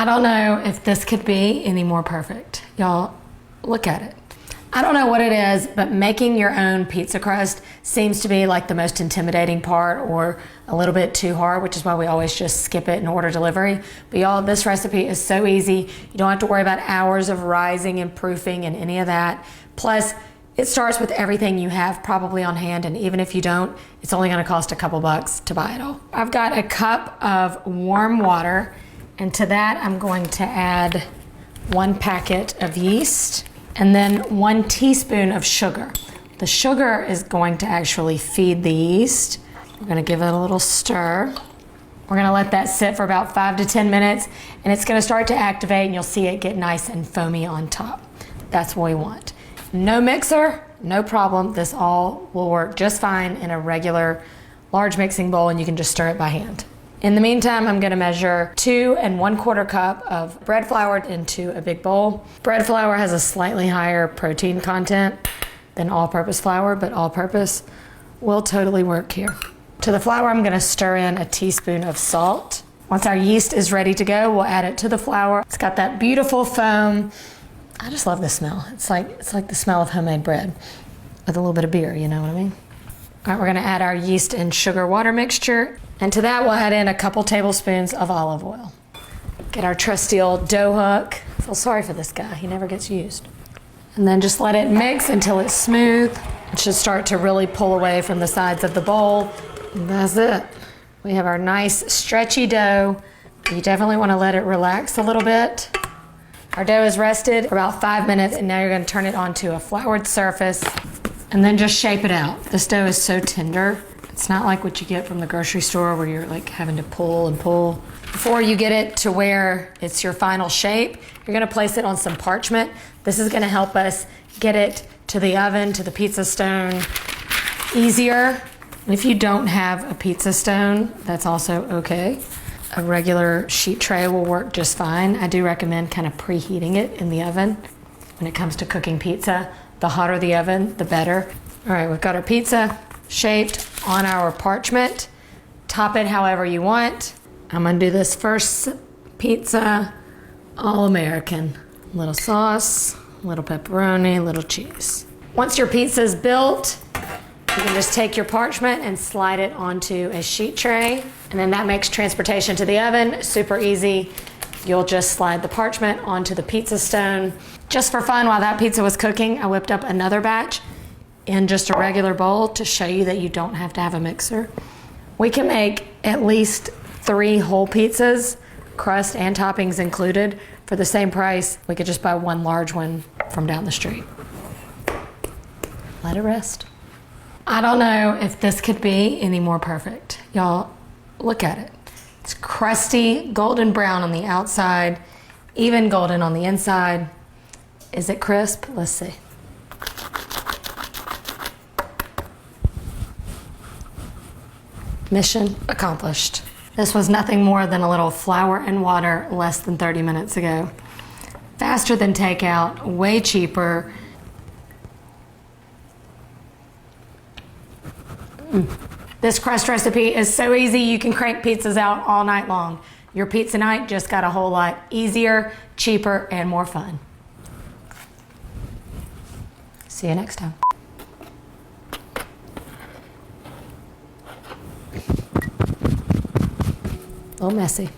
I don't know if this could be any more perfect. Y'all, look at it. I don't know what it is, but making your own pizza crust seems to be like the most intimidating part, or a little bit too hard, which is why we always just skip it and order delivery. But y'all, this recipe is so easy. You don't have to worry about hours of rising and proofing and any of that. Plus, it starts with everything you have probably on hand, and even if you don't, it's only gonna cost a couple bucks to buy it all. I've got a cup of warm water, and to that I'm going to add 1 packet of yeast and then 1 teaspoon of sugar. The sugar is going to actually feed the yeast. We're gonna give it a little stir. We're gonna let that sit for about 5 to 10 minutes, and it's gonna start to activate, and you'll see it get nice and foamy on top. That's what we want. No mixer, no problem. This all will work just fine in a regular large mixing bowl, and you can just stir it by hand. In the meantime, I'm gonna measure 2 1/4 cup of bread flour into a big bowl. Bread flour has a slightly higher protein content than all-purpose flour, but all-purpose will totally work here. To the flour, I'm gonna stir in a teaspoon of salt. Once our yeast is ready to go, we'll add it to the flour. It's got that beautiful foam. I just love the smell. It's like the smell of homemade bread with a little bit of beer, you know what I mean? All right, we're gonna add our yeast and sugar water mixture. And to that, we'll add in a couple tablespoons of olive oil. Get our trusty old dough hook. I feel sorry for this guy, he never gets used. And then just let it mix until it's smooth. It should start to really pull away from the sides of the bowl. And that's it. We have our nice stretchy dough. You definitely wanna let it relax a little bit. Our dough is rested for about 5 minutes, and now you're gonna turn it onto a floured surface and then just shape it out. This dough is so tender. It's not like what you get from the grocery store where you're like having to pull and pull. Before you get it to where it's your final shape, you're gonna place it on some parchment. This is gonna help us get it to the oven, to the pizza stone easier. And if you don't have a pizza stone, that's also okay. A regular sheet tray will work just fine. I do recommend kind of preheating it in the oven. When it comes to cooking pizza, the hotter the oven, the better. All right, we've got our pizza shaped on our parchment. Top it however you want. I'm gonna do this first pizza, all American. A little sauce, a little pepperoni, a little cheese. Once your pizza is built, you can just take your parchment and slide it onto a sheet tray, and then that makes transportation to the oven super easy. You'll just slide the parchment onto the pizza stone. Just for fun, while that pizza was cooking, I whipped up another batch in just a regular bowl to show you that you don't have to have a mixer. We can make at least 3 whole pizzas, crust and toppings included, for the same price. We could just buy 1 large one from down the street. Let it rest. I don't know if this could be any more perfect. Y'all, look at it. It's crusty, golden brown on the outside, even golden on the inside. Is it crisp? Let's see. Mission accomplished. This was nothing more than a little flour and water less than 30 minutes ago. Faster than takeout, way cheaper. This crust recipe is so easy, you can crank pizzas out all night long. Your pizza night just got a whole lot easier, cheaper, and more fun. See you next time. A little messy.